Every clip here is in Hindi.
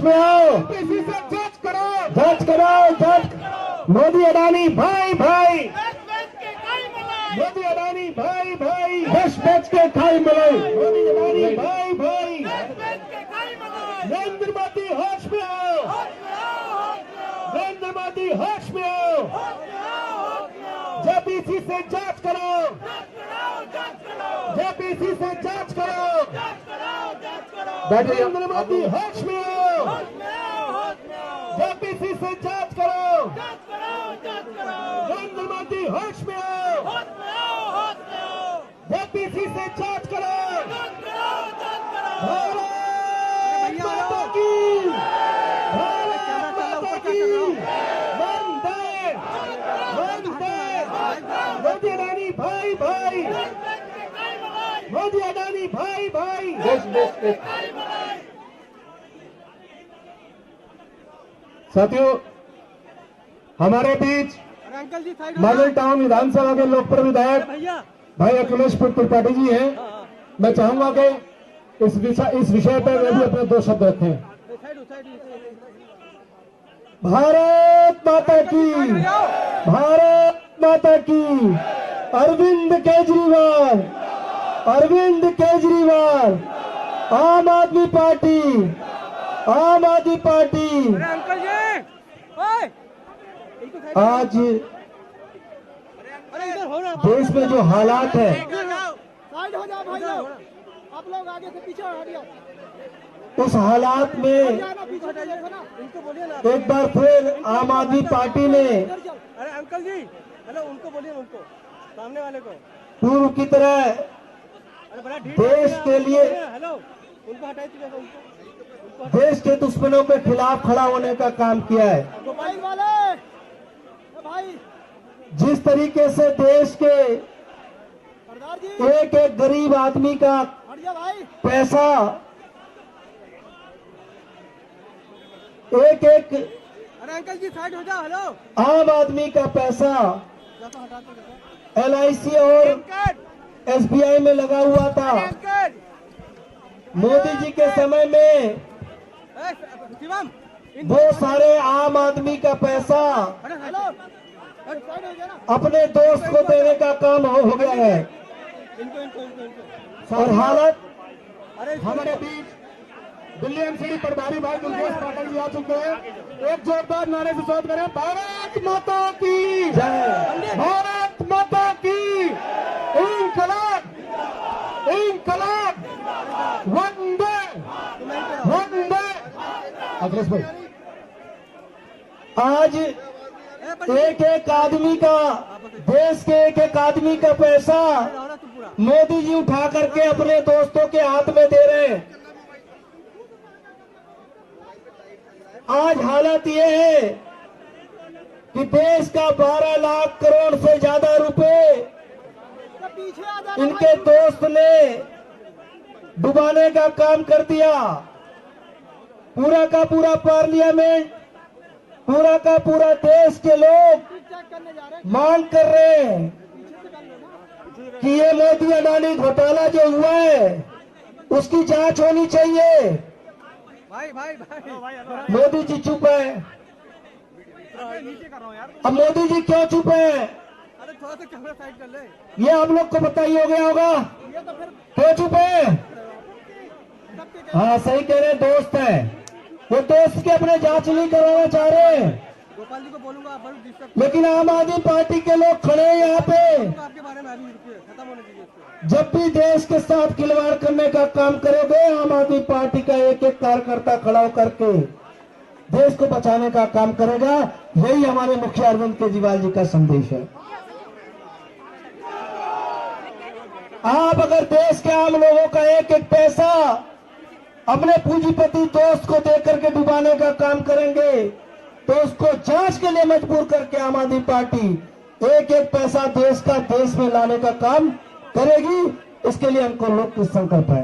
में आओ, एमपीसी से जांच करो, जांच कराओ, जांच। मोदी अडानी भाई भाई, मोदी अडानी भाई भाई, देश बेच के खाई मलाई, मोदी अडानी भाई भाई, नरेंद्र मोदी होश में आओ, नरेंद्र मोदी होश में आओ, जेपीसी से जांच करो, जेपीसी से जांच करो, नरेंद्र मोदी होश में आओ, जेपीसी से जांच करो, नरेंद्र मोदी होश में आओ, जेपीसी से जांच करो। भारत माता की, भारत माता की, वंदे वंदे, मोदी अडानी भाई भाई, मोदी अडानी भाई भाई। साथियों, हमारे बीच मॉडल टाउन विधानसभा के लोकप्रिय विधायक भाई अखिलेश त्रिपाठी जी हैं। मैं चाहूंगा कि इस विषय पर वे भी अपने दो शब्द रखें। भारत माता की, भारत माता की। अरविंद केजरीवाल, अरविंद केजरीवाल, आम आदमी पार्टी, आम आदमी पार्टी। आज देश में जो हालात है, साइड हो जाओ भाई लोग, आप लोग आगे से पीछे हट जाओ, उस हालात में एक बार फिर आम आदमी पार्टी ने अरे अंकल जी, हेलो, उनको बोलिए, उनको सामने वाले को पूर्व की तरह देश के लिए, हेलो, उनको हटाइए, देश के दुश्मनों के खिलाफ खड़ा होने का काम किया है। मोबाइल वाले भाई, जिस तरीके से देश के सरदार जी, एक एक गरीब आदमी का हट जा भाई, पैसा, एक एक अरे अंकल जी साइड हो जाओ, हेलो, आम आदमी का पैसा LIC और SBI में लगा हुआ था। मोदी जी के समय में शिवम, वो सारे आम आदमी का पैसा हेलो, अपने दोस्त को देने का काम हो गया है। और हालत, हमारे बीच दिल्ली MCD प्रभारी भाई दुर्गेश पाठक जी आ चुके हैं। एक जोरदार नारे से स्वागत करें। भारत माता की जय, भारत माता की इंकलाब, इंकलाब, वंदे वंदे। अखिलेश भाई, आज एक एक आदमी का, देश के एक एक आदमी का पैसा मोदी जी उठा करके अपने दोस्तों के हाथ में दे रहे हैं। आज हालत ये है कि देश का 12 लाख करोड़ से ज्यादा रुपए इनके दोस्त ने डुबाने का काम कर दिया। पूरा का पूरा पार्लियामेंट, पूरा का पूरा देश के लोग मांग कर रहे हैं कि ये मोदी अडानी घोटाला जो हुआ है उसकी जांच होनी चाहिए। भाई भाई भाई, मोदी जी चुप है। अब मोदी जी क्यों चुप है, अरे थोड़ा सा कैमरा साइड कर ले, ये आप लोग को पता ही हो गया होगा। ये तो फिर क्यों चुप है? हाँ सही कह रहे हैं, दोस्त है वो, दोस्त के अपने जांच नहीं करवाना चाह रहे। गोपाल जी को बोलूंगा, आप बड़ी डिस्टर्ब, लेकिन आम आदमी पार्टी के लोग खड़े हैं यहाँ पे। आपके बारे में अभी रुकिए, खत्म होने दीजिए इसको। जब भी देश के साथ खिलवाड़ करने का काम करोगे, आम आदमी पार्टी का एक एक कार्यकर्ता खड़ा होकर के देश को बचाने का काम करेगा। यही हमारे मुखिया अरविंद केजरीवाल जी का संदेश है। आप अगर देश के आम लोगों का एक एक पैसा अपने पूंजीपति दोस्त को देकर के डुबाने का काम करेंगे तो उसको जांच के लिए मजबूर करके आम आदमी पार्टी एक एक पैसा देश का देश में लाने का काम करेगी। इसके लिए हमको लोग किस संकल्प है।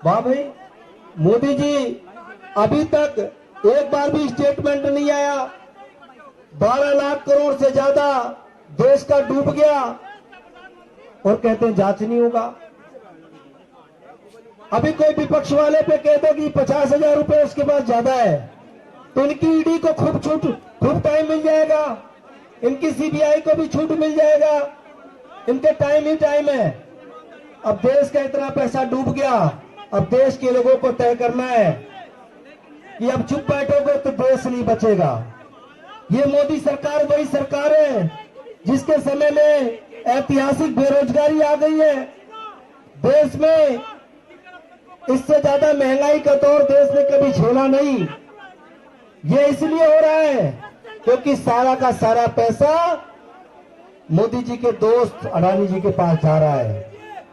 वाह भाई, मोदी जी अभी तक एक बार भी स्टेटमेंट नहीं आया। 12 लाख करोड़ से ज्यादा देश का डूब गया और कहते हैं जांच नहीं होगा। अभी कोई विपक्ष वाले पे कह दो कि 50,000 रुपए उसके पास ज्यादा है, तो इनकी ईडी को खूब टाइम मिल जाएगा, इनकी सीबीआई को भी छूट मिल जाएगा, इनके टाइम ही टाइम है। अब देश का इतना पैसा डूब गया, अब देश के लोगों को तय करना है कि अब चुप बैठोगे तो देश नहीं बचेगा। ये मोदी सरकार वही सरकार है जिसके समय में ऐतिहासिक बेरोजगारी आ गई है देश में। इससे ज्यादा महंगाई का दौर देश ने कभी झेला नहीं। ये इसलिए हो रहा है क्योंकि सारा का सारा पैसा मोदी जी के दोस्त अडानी जी के पास जा रहा है।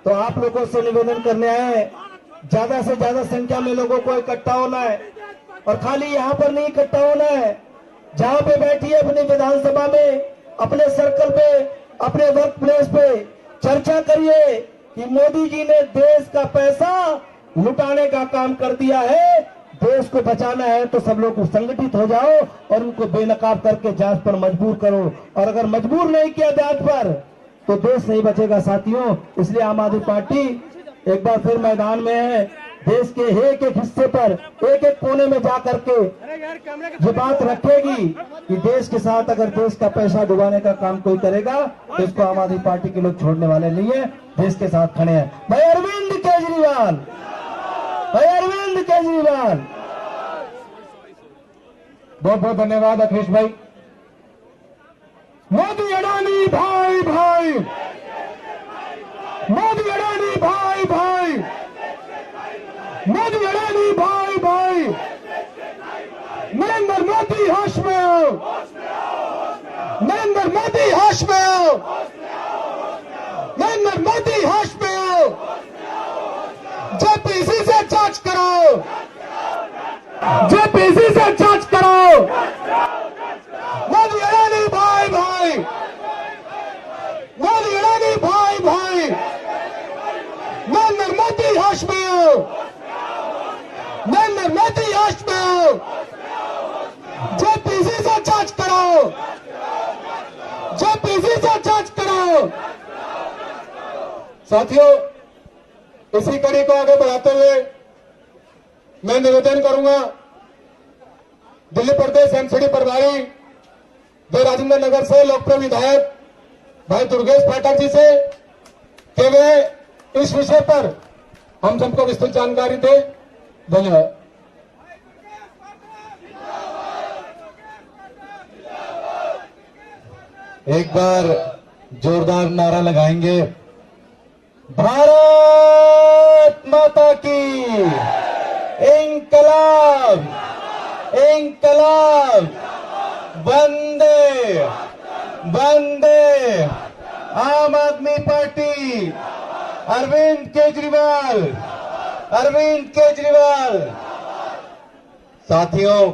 तो आप लोगों से निवेदन करने आए, ज्यादा से ज्यादा संख्या में लोगों को इकट्ठा होना है, और खाली यहाँ पर नहीं इकट्ठा होना है, जहां पे बैठिए अपने विधानसभा में, अपने सर्कल पे, अपने वर्क प्लेस पे चर्चा करिए कि मोदी जी ने देश का पैसा लुटाने का काम कर दिया है। देश को बचाना है तो सब लोग संगठित हो जाओ और उनको बेनकाब करके जांच पर मजबूर करो, और अगर मजबूर नहीं किया जांच पर तो देश नहीं बचेगा साथियों। इसलिए आम आदमी पार्टी एक बार फिर मैदान में है। देश के एक एक हिस्से पर, एक एक कोने में जा करके ये बात रखेगी कि देश के साथ अगर देश का पैसा डुबाने का काम कोई करेगा तो इसको आम आदमी पार्टी के लोग छोड़ने वाले नहीं है, देश के साथ खड़े हैं। भाई अरविंद केजरीवाल, भाई अरविंद केजरीवाल। बहुत बहुत धन्यवाद अखिलेश भाई। मोदी अडानी भाई भाई, मोदी अडानी भाई भाई, मोदी अडानी भाई भाई। नरेंद्र मोदी होश में आओ, नरेंद्र मोदी होश में आओ, नरेंद्र मोदी होश में आओ। जेपीसी से जांच करो, जेपीसी से जांच करो। मोदी अडानी भाई भाई, मोदी अडानी भाई भाई। नरेंद्र मोदी होश में आओ, नरेंद्र मोदी होश में आओ। जेपीसी से जांच करो, जेपीसी से जांच करो। साथियों, इसी कड़ी को आगे बढ़ाते हुए मैं निवेदन करूंगा दिल्ली प्रदेश एमसीडी प्रभारी वे राजेंद्र नगर से लोकप्रिय विधायक भाई दुर्गेश पाठक जी से कि वे इस विषय पर हम सबको विस्तृत जानकारी दें। धन्यवाद। एक बार जोरदार नारा लगाएंगे, भारत माता की इंकलाब, इंकलाब, वंदे वंदे। आम आदमी पार्टी, अरविंद केजरीवाल, अरविंद केजरीवाल। साथियों,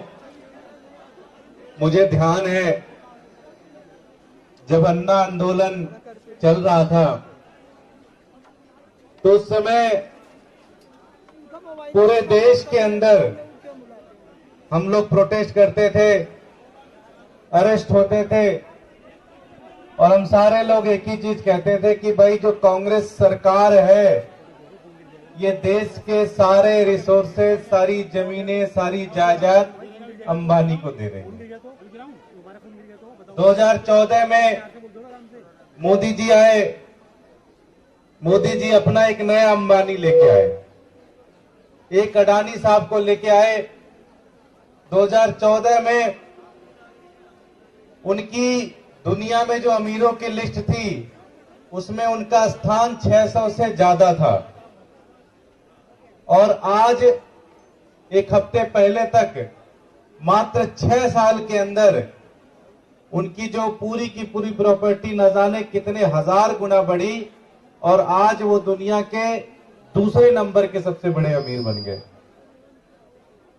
मुझे ध्यान है जब अन्ना आंदोलन चल रहा था तो उस समय पूरे देश के अंदर हम लोग प्रोटेस्ट करते थे, अरेस्ट होते थे, और हम सारे लोग एक ही चीज कहते थे कि भाई जो कांग्रेस सरकार है ये देश के सारे रिसोर्सेज, सारी जमीनें, सारी जायदाद अंबानी को दे रही है। 2014 में मोदी जी आए, मोदी जी अपना एक नया अंबानी लेके आए, एक अडानी साहब को लेके आए। 2014 में उनकी दुनिया में जो अमीरों की लिस्ट थी उसमें उनका स्थान 600 से ज्यादा था, और आज एक हफ्ते पहले तक मात्र 6 साल के अंदर उनकी जो पूरी की पूरी प्रॉपर्टी न जाने कितने हजार गुना बढ़ी, और आज वो दुनिया के दूसरे नंबर के सबसे बड़े अमीर बन गए।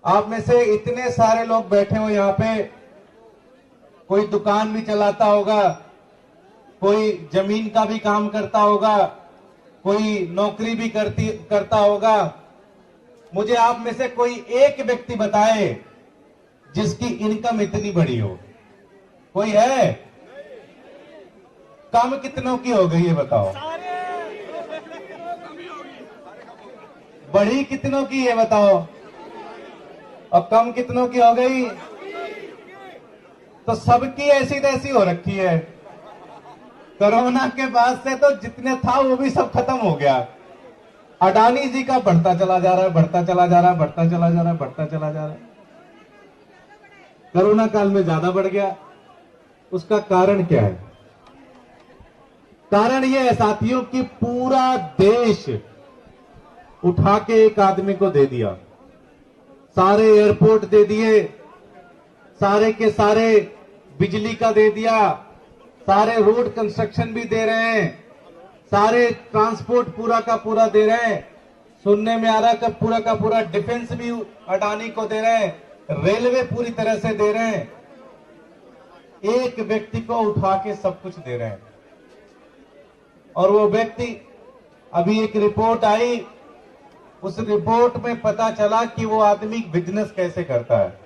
आप में से इतने सारे लोग बैठे हो यहाँ पे, कोई दुकान भी चलाता होगा, कोई जमीन का भी काम करता होगा, कोई नौकरी भी करता होगा। मुझे आप में से कोई एक व्यक्ति बताए जिसकी इनकम इतनी बड़ी हो? कोई है? कम कितनों की हो गई है बताओ? बढ़ी कितनों की है बताओ, और कम कितनों की हो गई? तो सबकी ऐसी तैसी हो रखी है। कोरोना के बाद से तो जितने था वो भी सब खत्म हो गया। अडानी जी का बढ़ता चला जा रहा है, बढ़ता चला जा रहा है, बढ़ता चला जा रहा है, बढ़ता चला जा रहा है। कोरोना काल में ज्यादा बढ़ गया। उसका कारण क्या है? कारण यह है साथियों कि पूरा देश उठा के एक आदमी को दे दिया। सारे एयरपोर्ट दे दिए, सारे के सारे बिजली का दे दिया, सारे रोड कंस्ट्रक्शन भी दे रहे हैं, सारे ट्रांसपोर्ट पूरा का पूरा दे रहे हैं। सुनने में आ रहा है कि पूरा का पूरा डिफेंस भी अडानी को दे रहे हैं, रेलवे पूरी तरह से दे रहे हैं। एक व्यक्ति को उठा के सब कुछ दे रहे हैं। और वो व्यक्ति, अभी एक रिपोर्ट आई, उस रिपोर्ट में पता चला कि वो आदमी बिजनेस कैसे करता है।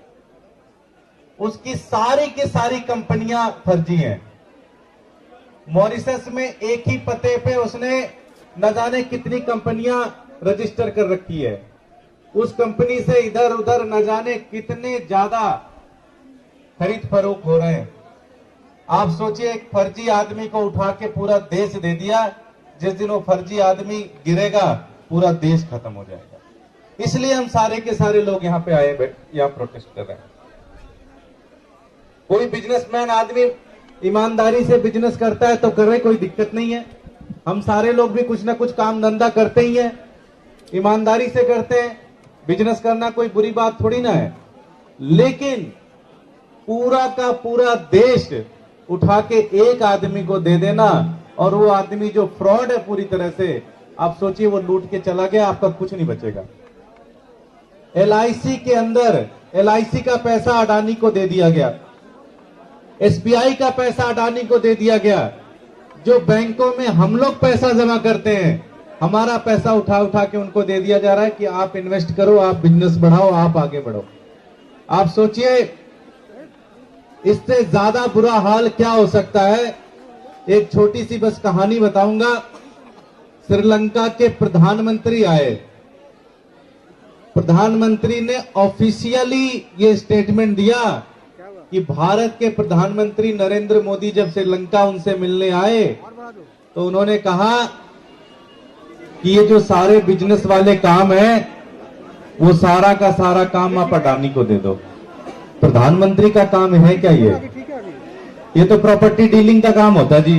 उसकी सारी की सारी कंपनियां फर्जी हैं। मॉरिशस में एक ही पते पे उसने न जाने कितनी कंपनियां रजिस्टर कर रखी है। उस कंपनी से इधर उधर न जाने कितने ज्यादा खरीद फरोख्त हो रहे हैं। आप सोचिए, एक फर्जी आदमी को उठा के पूरा देश दे दिया। जिस दिन वो फर्जी आदमी गिरेगा पूरा देश खत्म हो जाएगा। इसलिए हम सारे के सारे लोग यहाँ पे आए, यहाँ प्रोटेस्ट कर रहे हैं। कोई बिजनेसमैन आदमी ईमानदारी से बिजनेस करता है तो करे, कोई दिक्कत नहीं है। हम सारे लोग भी कुछ ना कुछ काम धंधा करते ही हैं, ईमानदारी से करते हैं। बिजनेस करना कोई बुरी बात थोड़ी ना है। लेकिन पूरा का पूरा देश उठा के एक आदमी को दे देना, और वो आदमी जो फ्रॉड है पूरी तरह से, आप सोचिए वो लूट के चला गया, आपका कुछ नहीं बचेगा। LIC के अंदर LIC का पैसा अडानी को दे दिया गया, SBI का पैसा अडानी को दे दिया गया। जो बैंकों में हम लोग पैसा जमा करते हैं, हमारा पैसा उठा उठा के उनको दे दिया जा रहा है कि आप इन्वेस्ट करो, आप बिजनेस बढ़ाओ, आप आगे बढ़ो। आप सोचिए इससे ज्यादा बुरा हाल क्या हो सकता है। एक छोटी सी बस कहानी बताऊंगा। श्रीलंका के प्रधानमंत्री आए, प्रधानमंत्री ने ऑफिशियली ये स्टेटमेंट दिया कि भारत के प्रधानमंत्री नरेंद्र मोदी जब श्रीलंका उनसे मिलने आए तो उन्होंने कहा कि ये जो सारे बिजनेस वाले काम है वो सारा का सारा काम आप अडानी को दे दो। प्रधानमंत्री का काम है क्या ये तो प्रॉपर्टी डीलिंग का काम होता जी,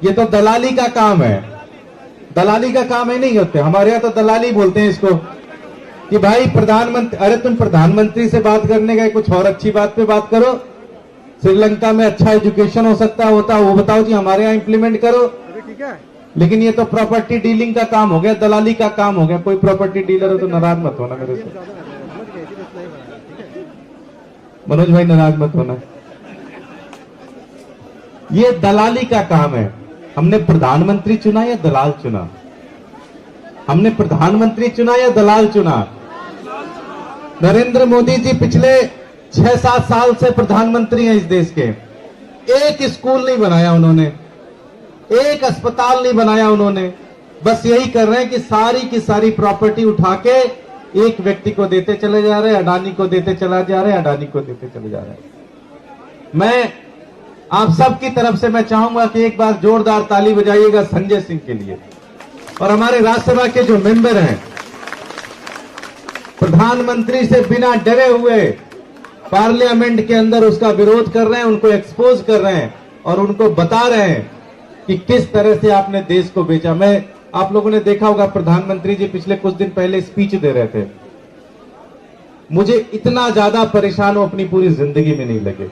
ये तो दलाली का काम है। दलाली का काम है नहीं होते, हमारे यहाँ तो दलाली बोलते हैं इसको कि भाई प्रधानमंत्री, अरे तुम प्रधानमंत्री से बात करने गए, कुछ और अच्छी बात पे बात करो। श्रीलंका में अच्छा एजुकेशन हो सकता होता, वो बताओ जी, हमारे यहाँ इंप्लीमेंट करो। लेकिन ये तो प्रॉपर्टी डीलिंग का काम हो गया, दलाली का काम हो गया। कोई प्रॉपर्टी डीलर हो तो नाराज मत होना मेरे से, मनोज भाई नाराज मत होना। ये दलाली का काम है। हमने प्रधानमंत्री चुना या दलाल चुना? हमने प्रधानमंत्री चुना या दलाल चुना? नरेंद्र मोदी जी पिछले 6-7 साल से प्रधानमंत्री हैं इस देश के। एक स्कूल नहीं बनाया उन्होंने, एक अस्पताल नहीं बनाया उन्होंने। बस यही कर रहे हैं कि सारी की सारी प्रॉपर्टी उठा के एक व्यक्ति को देते चले जा रहे हैं, अडानी को देते चला जा रहे हैं, अडानी को देते चले जा रहे हैं। मैं आप सबकी तरफ से मैं चाहूंगा कि एक बार जोरदार ताली बजाइएगा संजय सिंह के लिए। और हमारे राज्यसभा के जो मेंबर हैं, प्रधानमंत्री से बिना डरे हुए पार्लियामेंट के अंदर उसका विरोध कर रहे हैं, उनको एक्सपोज कर रहे हैं और उनको बता रहे हैं कि किस तरह से आपने देश को बेचा। आप लोगों ने देखा होगा प्रधानमंत्री जी पिछले कुछ दिन पहले स्पीच दे रहे थे। मुझे इतना ज्यादा परेशान हो अपनी पूरी जिंदगी में नहीं लगे।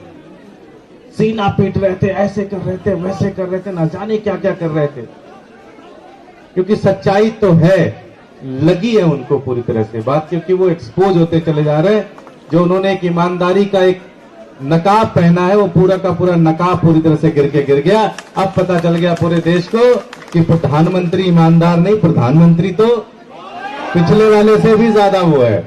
सीना पीट रहे थे, ऐसे कर रहे थे, वैसे कर रहे थे, ना जाने क्या क्या कर रहे थे। क्योंकि सच्चाई तो है, लगी है उनको पूरी तरह से बात, क्योंकि वो एक्सपोज होते चले जा रहे हैं। जो उन्होंने एक ईमानदारी का एक नकाब पहना है, वो पूरा का पूरा नकाब पूरी तरह से गिर गया। अब पता चल गया पूरे देश को कि प्रधानमंत्री ईमानदार नहीं, प्रधानमंत्री तो पिछले वाले से भी ज्यादा वो है।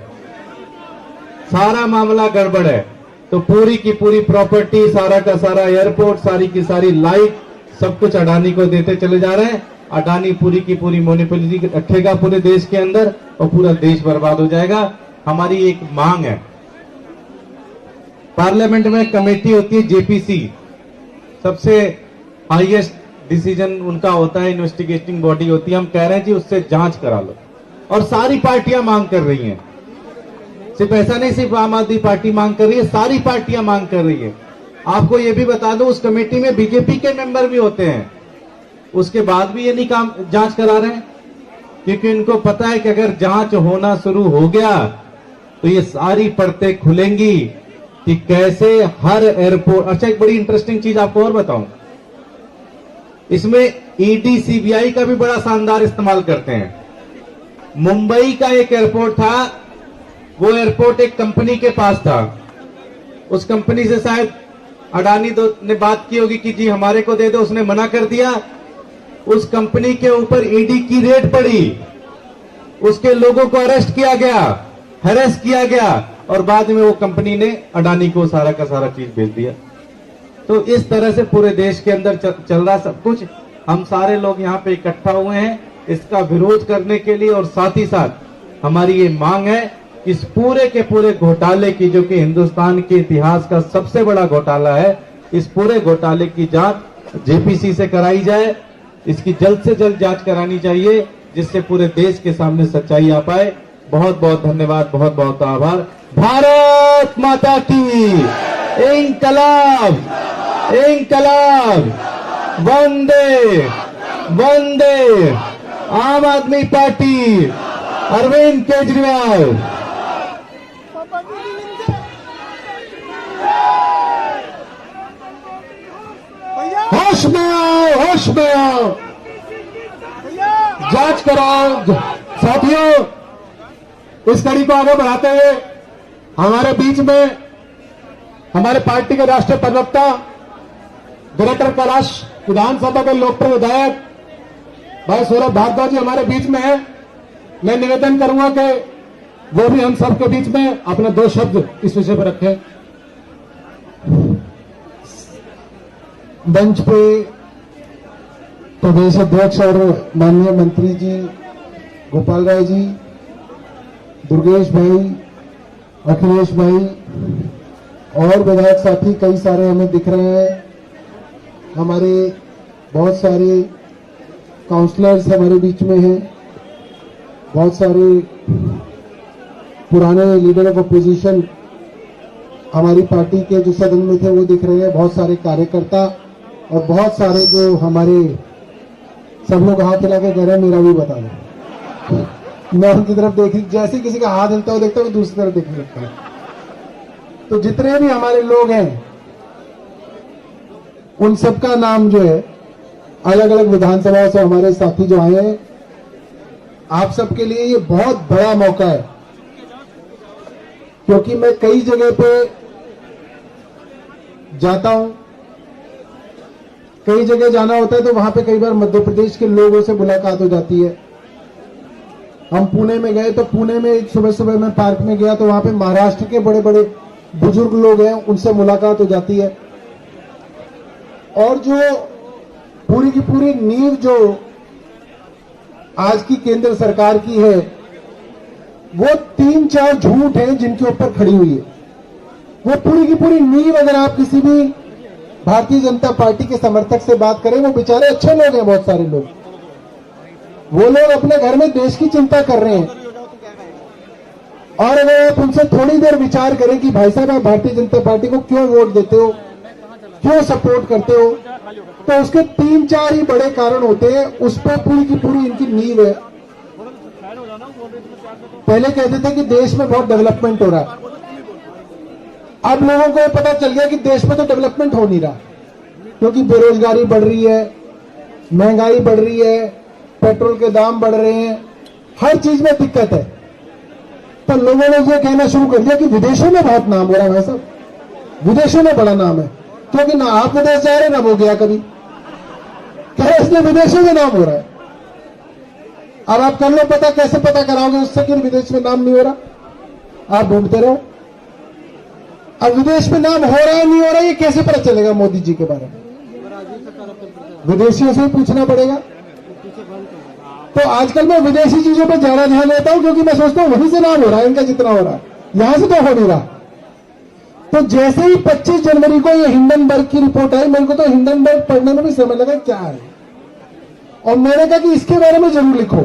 सारा मामला गड़बड़ है। तो पूरी की पूरी प्रॉपर्टी, सारा का सारा एयरपोर्ट, सारी की सारी लाइट, सब कुछ अडानी को देते चले जा रहे हैं। अडानी पूरी की पूरी मोनोपोली रखेगा पूरे देश के अंदर और पूरा देश बर्बाद हो जाएगा। हमारी एक मांग है, पार्लियामेंट में कमेटी होती है जेपीसी, सबसे हाईएस्ट डिसीजन उनका होता है, इन्वेस्टिगेटिंग बॉडी होती है। हम कह रहे हैं जी उससे जांच करा लो, और सारी पार्टियां मांग कर रही हैं। सिर्फ ऐसा नहीं, सिर्फ आम आदमी पार्टी मांग कर रही है, सारी पार्टियां मांग कर रही है। आपको यह भी बता दो, उस कमेटी में बीजेपी के मेंबर भी होते हैं, उसके बाद भी ये नहीं काम जांच करा रहे हैं, क्योंकि इनको पता है कि अगर जांच होना शुरू हो गया तो ये सारी परतें खुलेंगी कि कैसे हर एयरपोर्ट। अच्छा, एक बड़ी इंटरेस्टिंग चीज आपको और बताऊं, इसमें ईडी सीबीआई का भी बड़ा शानदार इस्तेमाल करते हैं। मुंबई का एक एयरपोर्ट था, वो एयरपोर्ट एक कंपनी के पास था, उस कंपनी से शायद अडानी ने बात की होगी कि जी हमारे को दे दो, उसने मना कर दिया। उस कंपनी के ऊपर ईडी की रेड पड़ी, उसके लोगों को अरेस्ट किया गया, हैरेस किया गया, और बाद में वो कंपनी ने अडानी को सारा का सारा चीज भेज दिया। तो इस तरह से पूरे देश के अंदर चल रहा सब कुछ। हम सारे लोग यहाँ पे इकट्ठा हुए हैं इसका विरोध करने के लिए, और साथ ही साथ हमारी ये मांग है कि इस पूरे के पूरे घोटाले की, जो कि हिंदुस्तान के इतिहास का सबसे बड़ा घोटाला है, इस पूरे घोटाले की जांच जेपीसी से कराई जाए। इसकी जल्द से जल्द जांच करानी चाहिए, जिससे पूरे देश के सामने सच्चाई आ पाए। बहुत बहुत धन्यवाद, बहुत बहुत आभार। भारत माता की इंकलाब, इंकलाब, वंदे वंदे। आम आदमी पार्टी, अरविंद केजरीवाल। होश में आओ, होश में आओ, जांच कराओ। साथियों, इस कड़ी को आगे बढ़ाते हुए हमारे बीच में हमारे पार्टी के राष्ट्रीय प्रवक्ता डायरेक्टर कैलाश, विधानसभा के लोकप्रिय विधायक भाई सौरभ भारद्वाज जी हमारे बीच में है। मैं निवेदन करूंगा कि वो भी हम सबके बीच में अपने दो शब्द इस विषय पर रखें। मंच पे प्रदेश अध्यक्ष और माननीय मंत्री जी गोपाल राय जी, दुर्गेश भाई, अखिलेश भाई और विधायक साथी कई सारे हमें दिख रहे हैं। हमारे बहुत सारे काउंसलर्स हमारे बीच में हैं, बहुत सारे पुराने लीडर ऑफ अपोजिशन हमारी पार्टी के जो सदन में थे वो दिख रहे हैं, बहुत सारे कार्यकर्ता और बहुत सारे जो हमारे, सब लोग हाथ हिला के कह रहे हैं मेरा भी बता दो। मैं उनकी तरफ देखी, जैसे किसी का हाथ हिलता हुआ देखता हूँ दूसरी तरफ देखने लगता है। तो जितने भी हमारे लोग हैं उन सबका नाम जो है, अलग अलग विधानसभाओं से हमारे साथी जो आए हैं, आप सबके लिए ये बहुत बड़ा मौका है, क्योंकि मैं कई जगह पे जाता हूं, कई जगह जाना होता है तो वहां पे कई बार मध्य प्रदेश के लोगों से मुलाकात हो जाती है। हम पुणे में गए तो पुणे में सुबह सुबह मैं पार्क में गया तो वहां पे महाराष्ट्र के बड़े बड़े बुजुर्ग लोग हैं, उनसे मुलाकात हो जाती है। और जो पूरी की पूरी नींव जो आज की केंद्र सरकार की है, वो 3-4 झूठ हैं जिनके ऊपर खड़ी हुई है। वो पूरी की पूरी नींव अगर आप किसी भी भारतीय जनता पार्टी के समर्थक से बात करें, वो बेचारे अच्छे लोग हैं, बहुत सारे लोग, वो लोग अपने घर में देश की चिंता कर रहे हैं। और अगर आप उनसे थोड़ी देर विचार करें कि भाई साहब आप भारतीय जनता पार्टी को क्यों वोट देते हो, क्यों सपोर्ट करते हो, तो उसके 3-4 ही बड़े कारण होते हैं। उस पर पूरी की पूरी इनकी नींव है। पहले कहते थे कि देश में बहुत डेवलपमेंट हो रहा है, अब लोगों को पता चल गया कि देश में तो डेवलपमेंट हो नहीं रहा, क्योंकि बेरोजगारी बढ़ रही है, महंगाई बढ़ रही है, पेट्रोल के दाम बढ़ रहे हैं, हर चीज में दिक्कत है। तो लोगों ने ये कहना शुरू कर दिया कि विदेशों में बहुत नाम हो रहा है। भाई साहब, विदेशों में बड़ा नाम है, क्योंकि ना आप विदेश जा रहे ना वो गया कभी, क्या इसलिए विदेशों में नाम हो रहा है। अब आप कर लो पता, कैसे पता कराओगे उससे कि विदेश में नाम नहीं हो रहा, आप ढूंढते रहो। अब विदेश में नाम हो रहा है नहीं हो रहा है ये कैसे पता चलेगा मोदी जी के बारे में? विदेशियों से ही पूछना पड़ेगा। तो आजकल मैं विदेशी चीजों पर ज्यादा ध्यान देता हूं, क्योंकि मैं सोचता हूं वहीं से नाम हो रहा है इनका जितना हो रहा है, यहां से तो हो नहीं रहा। तो जैसे ही 25 जनवरी को ये हिंडनबर्ग की रिपोर्ट आई, मेरे को तो हिंडनबर्ग पढ़ने में भी समय लगा क्या है, और मैंने कहा कि इसके बारे में जरूर लिखो।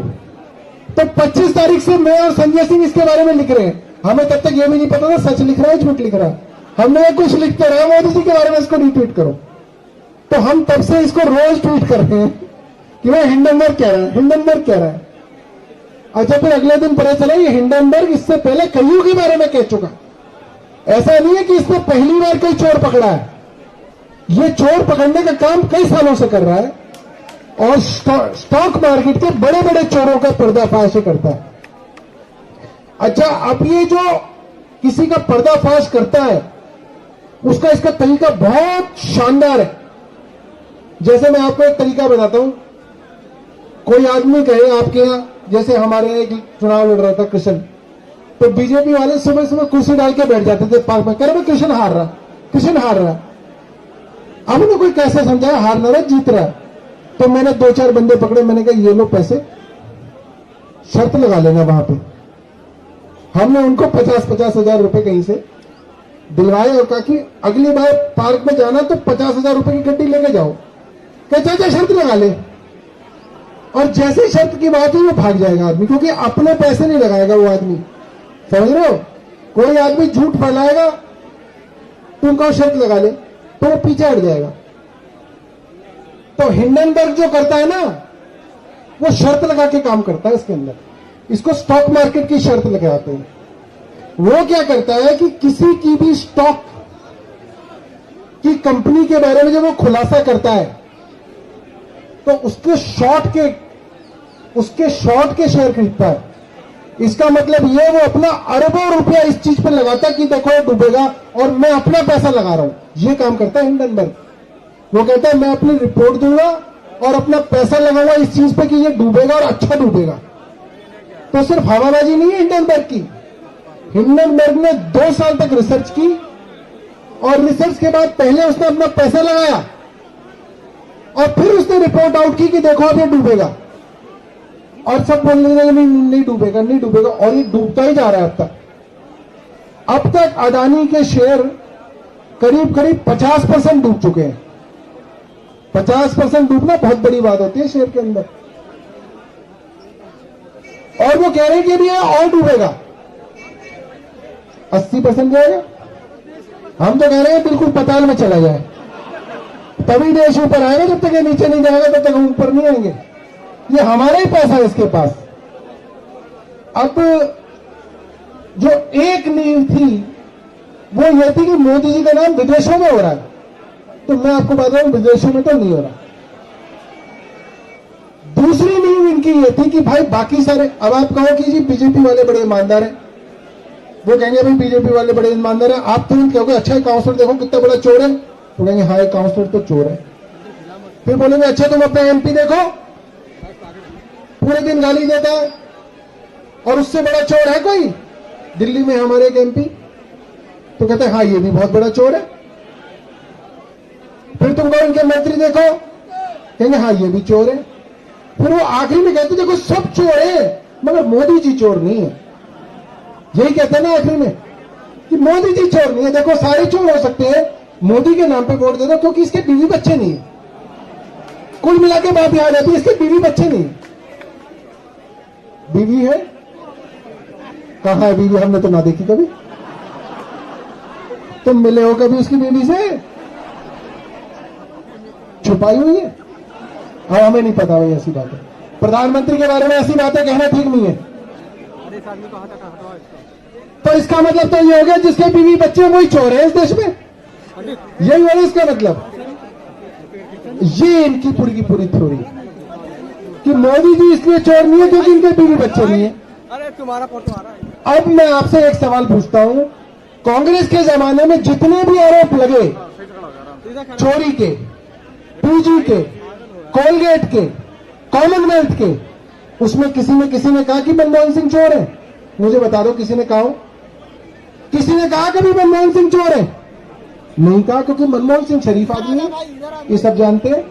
तो 25 तारीख से मैं और संजय सिंह इसके बारे में लिख रहे हैं। हमें तब तक ये भी नहीं पता था सच लिख रहा है झूठ लिख रहा है। हमने कुछ लिखते रहे मोदी जी के बारे में, इसको रीट्वीट करो। तो हम तब से इसको रोज ट्वीट कर रहे हैं कि वह हिंडनबर्ग कह रहा है, हिंडनबर्ग कह रहा है। अच्छा, फिर अगले दिन पता चला ये हिंडनबर्ग इससे पहले कईयों के बारे में कह चुका। ऐसा नहीं है कि इसने पहली बार कोई चोर पकड़ा है, ये चोर पकड़ने का काम कई सालों से कर रहा है, और स्टॉक मार्केट के बड़े बड़े चोरों का पर्दाफाश करता है। अच्छा, अब ये जो किसी का पर्दाफाश करता है उसका इसका तरीका बहुत शानदार है। जैसे मैं आपको एक तरीका बताता हूं। कोई आदमी कहे आपके यहां, जैसे हमारे यहाँ एक चुनाव लड़ रहा था कृष्ण, तो बीजेपी वाले सुबह सुबह कुर्सी डाल के बैठ जाते थे पार्क में, कह रहे कृष्ण हार रहा, कृष्ण हार रहा। अब उन्हें कोई कैसे समझाया हार ना रहा जीत रहा। तो मैंने 2-4 बंदे पकड़े, मैंने कहा ये लो पैसे, शर्त लगा लेना वहां पे। हमने उनको 50-50 हजार रुपए कहीं से दिलवाए और कहा कि अगली बार पार्क में जाना तो 50 हजार रुपए की गड्डी लेके जाओ। कहते चाचा शर्त लगा ले, और जैसे शर्त की बात है वो भाग जाएगा आदमी, क्योंकि अपने पैसे नहीं लगाएगा वो आदमी। समझ रहे हो? कोई आदमी झूठ फैलाएगा, तुम कहो शर्त लगा ले, तो वो पीछे हट जाएगा। तो हिंडनबर्ग जो करता है ना, वो शर्त लगा के काम करता है इसके अंदर। इसको स्टॉक मार्केट की शर्त लगाते हैं। वो क्या करता है कि किसी की भी स्टॉक की कंपनी के बारे में जब वो खुलासा करता है तो उसके शॉर्ट के शेयर खरीदता है। इसका मतलब ये वो अपना अरबों रुपया इस चीज पर लगाता है कि देखो ये डूबेगा और मैं अपना पैसा लगा रहा हूं। ये काम करता है हिंडनबर्ग। वो कहता है मैं अपनी रिपोर्ट दूंगा और अपना पैसा लगाऊंगा इस चीज पे कि ये डूबेगा और अच्छा डूबेगा। तो सिर्फ हवाबाजी नहीं है हिंडनबर्ग की। हिंडनबर्ग ने 2 साल तक रिसर्च की, और रिसर्च के बाद पहले उसने अपना पैसा लगाया और फिर उसने रिपोर्ट आउट की कि देखो अब ये डूबेगा, और सब बोलने लगे नहीं डूबेगा, नहीं डूबेगा, और ये डूबता ही जा रहा है। अब तक अदानी के शेयर करीब 50% डूब चुके हैं। 50% डूबना बहुत बड़ी बात होती है शेयर के अंदर। और वो कह रहे हैं कि भी और डूबेगा, 80% जाएगा। हम तो कह रहे हैं बिल्कुल पाताल में चला जाए, तभी देश ऊपर आएगा। जब तक ये नीचे नहीं जाएगा तब तक हम ऊपर नहीं आएंगे। ये हमारा ही पैसा है इसके पास। अब जो एक नींव थी वो ये थी कि मोदी जी का नाम विदेशों में हो रहा है, तो मैं आपको बता रहा हूं विदेशों में तो नहीं हो रहा। दूसरी नींव इनकी ये थी कि भाई बाकी सारे, अब आप कहो कि जी बीजेपी वाले बड़े ईमानदार हैं, वो कहेंगे भाई बीजेपी वाले बड़े ईमानदार हैं। आप तुरंत कहोगे अच्छा काउंसलर देखो कितना बड़ा चोर है, तो कहेंगे हाँ काउंसलर तो चोर है। फिर बोलेंगे अच्छा तुम अपना एमपी देखो, पूरे दिन गाली देता है, और उससे बड़ा चोर है कोई? दिल्ली में हमारे एक एमपी, तो कहते हैं हाँ ये भी बहुत बड़ा चोर है। फिर तुम कहो इनके मंत्री देखो, कहेंगे हाँ ये भी चोर है। फिर वो आखिरी में कहते देखो सब चोर है मगर मोदी जी चोर नहीं है। यही कहते हैं ना आखिरी में कि मोदी जी चोर नहीं है। देखो सारे चोर हो सकते हैं, मोदी के नाम पे वोट दे दो क्योंकि इसके बीवी बच्चे नहीं है। कुल मिला के बात याद आती है इसके बीवी बच्चे नहीं। बीवी है, कहां है बीवी? हमने तो ना देखी कभी। तुम मिले हो कभी उसकी बीवी से? छुपाई हुई है। अब हमें नहीं पता भाई ऐसी बातें। प्रधानमंत्री के बारे में ऐसी बातें कहना ठीक नहीं है। तो इसका मतलब तो ये हो गया जिसके बीवी बच्चे वही चोर है इस देश में। यही हो इसका मतलब। ये इनकी पूरी की पूरी थ्योरी कि मोदी जी इसलिए चोर नहीं है क्योंकि इनके बीवी बच्चे नहीं है। अरे तुम्हारा फोटो आ रहा है। अब मैं आपसे एक सवाल पूछता हूं, कांग्रेस के जमाने में जितने भी आरोप लगे चोरी के, पीजी के, कोलगेट के, कॉमनवेल्थ के, उसमें किसी ने कहा कि मनमोहन सिंह चोर है? मुझे बता दो किसी ने कहा हो? किसी ने कहा कभी मनमोहन सिंह चोर है? नहीं कहा, क्योंकि मनमोहन सिंह शरीफ आदमी है, ये सब जानते हैं।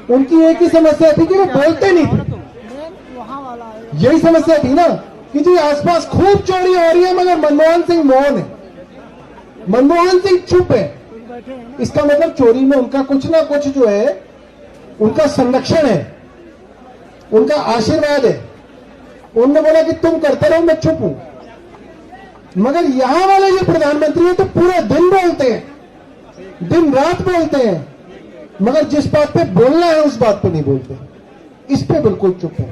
उनकी एक ही समस्या थी कि वो बोलते नहीं थे। यही समस्या थी ना कि जी आसपास खूब चोरी हो रही है मगर मनमोहन सिंह मौन है, मनमोहन सिंह चुप है। इसका मतलब चोरी में उनका कुछ ना कुछ जो है उनका संरक्षण है, उनका आशीर्वाद है। उन्होंने बोला कि तुम करते रहो, मैं चुप हूं। मगर यहां वाले जो प्रधानमंत्री है तो पूरे दिन बोलते हैं, दिन रात बोलते हैं, मगर जिस बात पे बोलना है उस बात पे नहीं बोलते, इस पे बिल्कुल चुप है।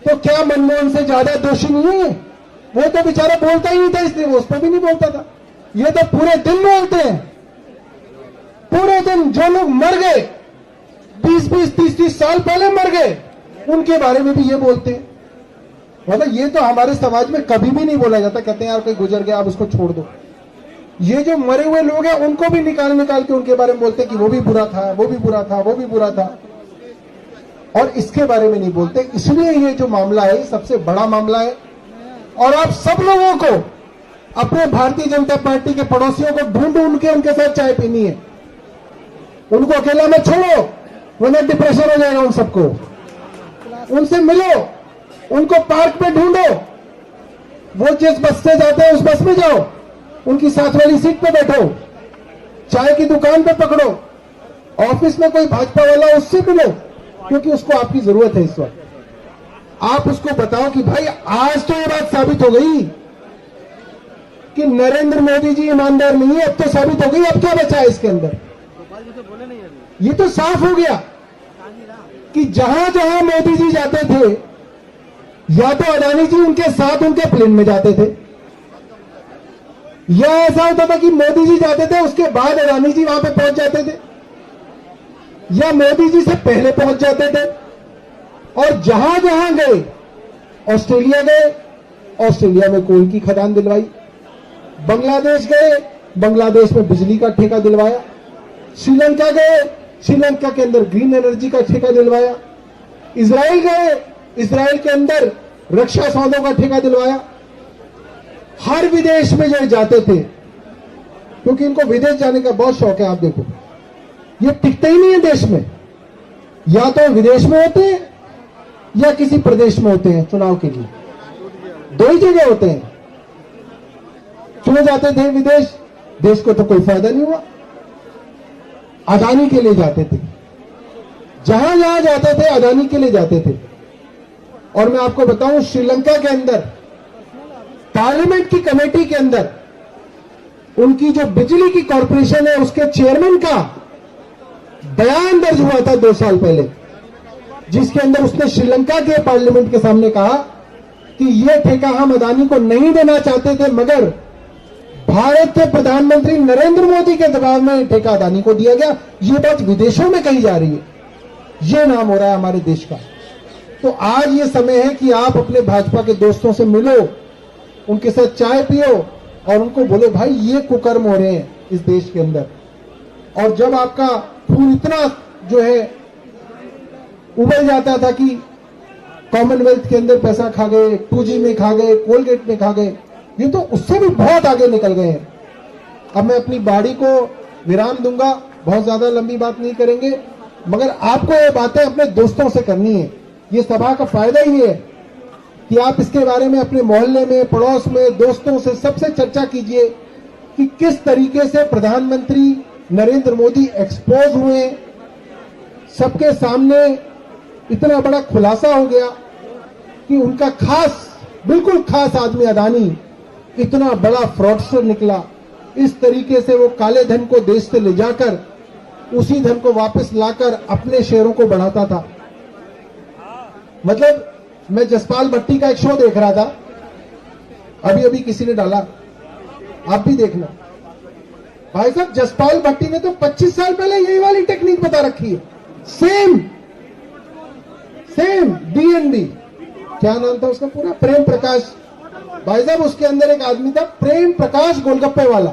तो क्या मनमोहन से ज्यादा दोषी नहीं है? वो तो बेचारा बोलता ही नहीं था, इसलिए वो उस पर भी नहीं बोलता था। ये तो पूरे दिन बोलते हैं, पूरे दिन। जो लोग मर गए 20-20, 30-30 साल पहले मर गए, उनके बारे में भी ये बोलते हैं। मतलब ये तो हमारे समाज में कभी भी नहीं बोला जाता। कहते हैं यार कोई गुजर गया, आप उसको छोड़ दो। ये जो मरे हुए लोग हैं उनको भी निकाल निकाल के उनके बारे में बोलते हैं कि वो भी बुरा था, वो भी बुरा था, वो भी बुरा था, और इसके बारे में नहीं बोलते। इसलिए ये जो मामला है सबसे बड़ा मामला है। और आप सब लोगों को अपने भारतीय जनता पार्टी के पड़ोसियों को ढूंढ ढूंढ के उनके साथ चाय पीनी है। उनको अकेला में छोड़ो, वरना डिप्रेशन हो जाएगा उन सबको। उनसे मिलो, उनको पार्क में ढूंढो, वो जिस बस से जाते हैं उस बस में जाओ, उनकी साथ वाली सीट पे बैठो, चाय की दुकान पे पकड़ो, ऑफिस में कोई भाजपा वाला उससे मिलो, क्योंकि उसको आपकी जरूरत है इस वक्त। आप उसको बताओ कि भाई आज तो ये बात साबित हो गई कि नरेंद्र मोदी जी ईमानदार नहीं है। अब तो साबित हो गई, अब क्या बचा है इसके अंदर? ये तो साफ हो गया कि जहां जहां मोदी जी जाते थे, या तो अडानी जी उनके साथ उनके प्लेन में जाते थे, या ऐसा होता था कि मोदी जी जाते थे उसके बाद अडानी जी वहां पे पहुंच जाते थे, या मोदी जी से पहले पहुंच जाते थे। और जहां जहां गए, ऑस्ट्रेलिया गए, ऑस्ट्रेलिया में कोल की खदान दिलवाई, बांग्लादेश गए, बांग्लादेश में बिजली का ठेका दिलवाया, श्रीलंका गए, श्रीलंका के अंदर ग्रीन एनर्जी का ठेका दिलवाया, इजराइल गए, इजराइल के अंदर रक्षा सौदों का ठेका दिलवाया। हर विदेश में जो जाते थे, क्योंकि इनको विदेश जाने का बहुत शौक है। आप देखो ये टिकते ही नहीं है देश में, या तो विदेश में होते हैं या किसी प्रदेश में होते हैं चुनाव के लिए, दो ही जगह होते हैं। क्यों जाते थे विदेश? देश को तो कोई फायदा नहीं हुआ, अदानी के लिए जाते थे, जहां जहां जाते थे अदानी के लिए जाते थे। और मैं आपको बताऊं, श्रीलंका के अंदर पार्लियामेंट की कमेटी के अंदर उनकी जो बिजली की कॉरपोरेशन है उसके चेयरमैन का बयान दर्ज हुआ था 2 साल पहले, जिसके अंदर उसने श्रीलंका के पार्लियामेंट के सामने कहा कि यह ठेका हम अदानी को नहीं देना चाहते थे, मगर भारत के प्रधानमंत्री नरेंद्र मोदी के दबाव में ठेका अदानी को दिया गया। यह बात विदेशों में कही जा रही है, यह नाम हो रहा है हमारे देश का। तो आज ये समय है कि आप अपने भाजपा के दोस्तों से मिलो, उनके साथ चाय पियो और उनको बोलो भाई ये कुकर्म हो रहे हैं इस देश के अंदर। और जब आपका खून इतना जो है उबल जाता था कि कॉमनवेल्थ के अंदर पैसा खा गए, 2G में खा गए, कोलगेट में खा गए, ये तो उससे भी बहुत आगे निकल गए हैं। अब मैं अपनी बाड़ी को विराम दूंगा, बहुत ज्यादा लंबी बात नहीं करेंगे, मगर आपको ये बातें अपने दोस्तों से करनी है। ये सभा का फायदा ही है कि आप इसके बारे में अपने मोहल्ले में, पड़ोस में, दोस्तों से सबसे चर्चा कीजिए कि किस तरीके से प्रधानमंत्री नरेंद्र मोदी एक्सपोज हुए, सबके सामने इतना बड़ा खुलासा हो गया कि उनका खास, बिल्कुल खास आदमी अदानी इतना बड़ा फ्रॉडस्टर निकला। इस तरीके से वो काले धन को देश से ले जाकर उसी धन को वापस लाकर अपने शेयरों को बढ़ाता था। मतलब मैं जसपाल भट्टी का एक शो देख रहा था, अभी अभी किसी ने डाला, आप भी देखना। भाई साहब, जसपाल भट्टी ने तो 25 साल पहले यही वाली टेक्निक बता रखी है, सेम डीएनडी, क्या नाम था उसका पूरा, प्रेम प्रकाश। भाई साहब, उसके अंदर एक आदमी था प्रेम प्रकाश गोलगप्पे वाला,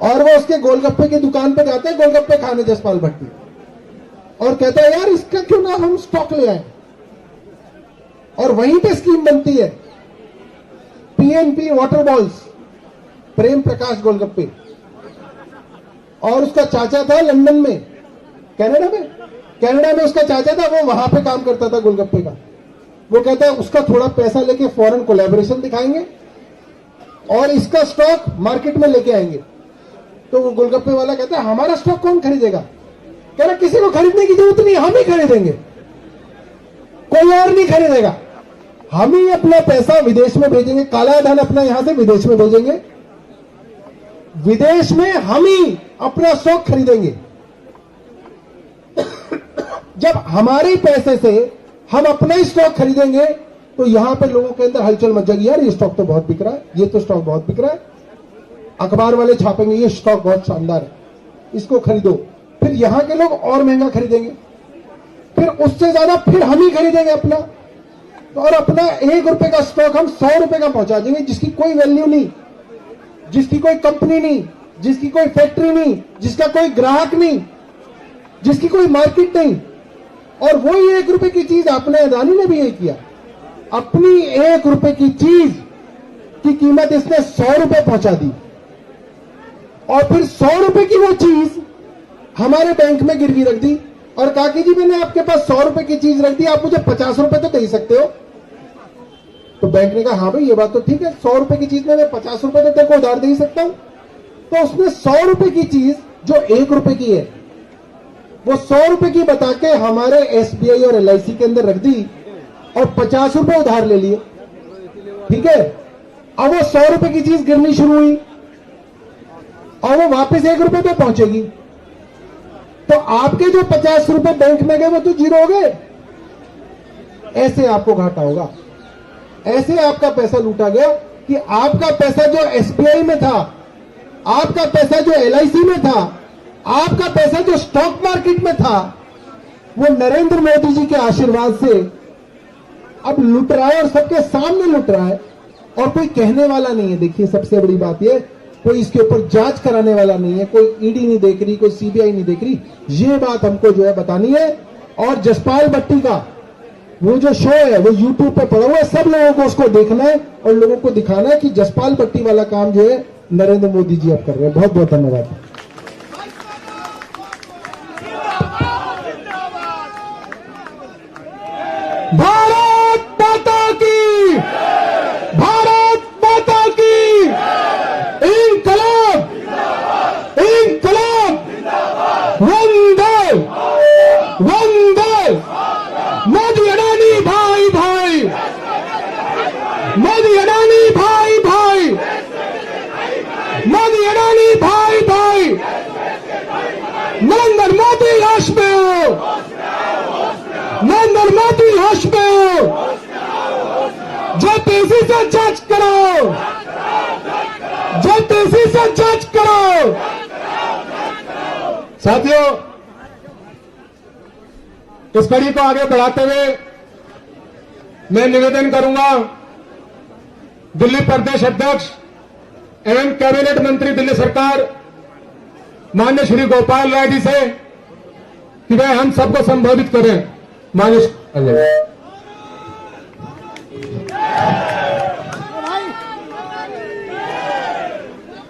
और वो उसके गोलगप्पे की दुकान पे जाते हैं गोलगप्पे खाने जसपाल भट्टी, और कहता है यार इसका क्यों ना हम स्टॉक ले आए, और वहीं पे स्कीम बनती है PNP water balls, Prem Prakash गोलगप्पे। और उसका चाचा था लंदन में, कनाडा में, कनाडा में उसका चाचा था, वो वहां पे काम करता था गोलगप्पे का। वो कहता है उसका थोड़ा पैसा लेके फॉरेन कोलैबोरेशन दिखाएंगे और इसका स्टॉक मार्केट में लेके आएंगे। तो वो गोलगप्पे वाला कहता है हमारा स्टॉक कौन खरीदेगा? कह रहा किसी को खरीदने की जरूरत नहीं, हम ही खरीदेंगे, कोई और नहीं खरीदेगा। हम ही अपना पैसा विदेश में भेजेंगे, काला धन अपना यहां से विदेश में भेजेंगे, विदेश में हम ही अपना स्टॉक खरीदेंगे। जब हमारे पैसे से हम अपना ही स्टॉक खरीदेंगे तो यहां पे लोगों के अंदर हलचल मच जाएगी, यार ये स्टॉक तो बहुत बिक रहा है, ये तो स्टॉक बहुत बिक रहा है। अखबार वाले छापेंगे ये स्टॉक बहुत शानदार है, इसको खरीदो। फिर यहां के लोग और महंगा खरीदेंगे, फिर उससे ज्यादा फिर हम ही खरीदेंगे अपना। और अपना 1 रुपए का स्टॉक हम 100 रुपए का पहुंचा देंगे, जिसकी कोई वैल्यू नहीं, जिसकी कोई कंपनी नहीं, जिसकी कोई फैक्ट्री नहीं, जिसका कोई ग्राहक नहीं, जिसकी कोई मार्केट नहीं। और वही 1 रुपए की चीज आपने, अदानी ने भी यही किया, अपनी 1 रुपए की चीज की कीमत इसने 100 रुपए पहुंचा दी और फिर 100 रुपए की वो चीज हमारे बैंक में गिरवी रख दी और कहा कि जी मैंने आपके पास 100 रुपए की चीज रख दी, आप मुझे 50 रुपए तो दे सकते हो। तो बैंक ने कहा हाँ भाई ये बात तो ठीक है, 100 रुपए की चीज में मैं 50 रुपए तो तेरे को उधार दे ही सकता हूं। तो उसने 100 रुपए की चीज जो 1 रुपए की है वो 100 रुपए की बता के हमारे SBI और LIC के अंदर रख दी और 50 रुपए उधार ले लिए। ठीक है, अब वो 100 रुपए की चीज गिरनी शुरू हुई और वो वापस 1 रुपए पे पहुंचेगी, तो आपके जो 50 रुपए बैंक में गए वो तो जीरो हो गए। ऐसे आपको घाटा होगा, ऐसे आपका पैसा लूटा गया कि आपका पैसा जो SBI में था, आपका पैसा जो LIC में था, आपका पैसा जो स्टॉक मार्केट में था, वो नरेंद्र मोदी जी के आशीर्वाद से अब लुट रहा है और सबके सामने लुट रहा है और कोई कहने वाला नहीं है। देखिए सबसे बड़ी बात यह, कोई इसके ऊपर जांच कराने वाला नहीं है, कोई ईडी नहीं देख रही, कोई CBI नहीं देख रही। ये बात हमको जो है बतानी है। और जसपाल भट्टी का वो जो शो है वो YouTube पे पड़ा हुआ है, सब लोगों को उसको देखना है और लोगों को दिखाना है कि जसपाल भट्टी वाला काम जो है नरेंद्र मोदी जी अब कर रहे हैं। बहुत बहुत धन्यवाद। भारत माता की, भारत माता की, इंकलाब, इंकलाब, वंदे, वंदे, मोदी अडानी भाई भाई, मोदी अडानी भाई भाई, मोदी अडानी भाई भाई, नरेंद्र मोदी लाश में हो, नरेंद्र मोदी लाश में हो, जो तेजी से जांच करो, जो तेजी से जांच करो। साथियों, इस कड़ी को आगे बढ़ाते हुए मैं निवेदन करूंगा दिल्ली प्रदेश अध्यक्ष एवं कैबिनेट मंत्री दिल्ली सरकार माननीय श्री गोपाल राय जी से कि वह हम सबको संबोधित करें। माननीय भाई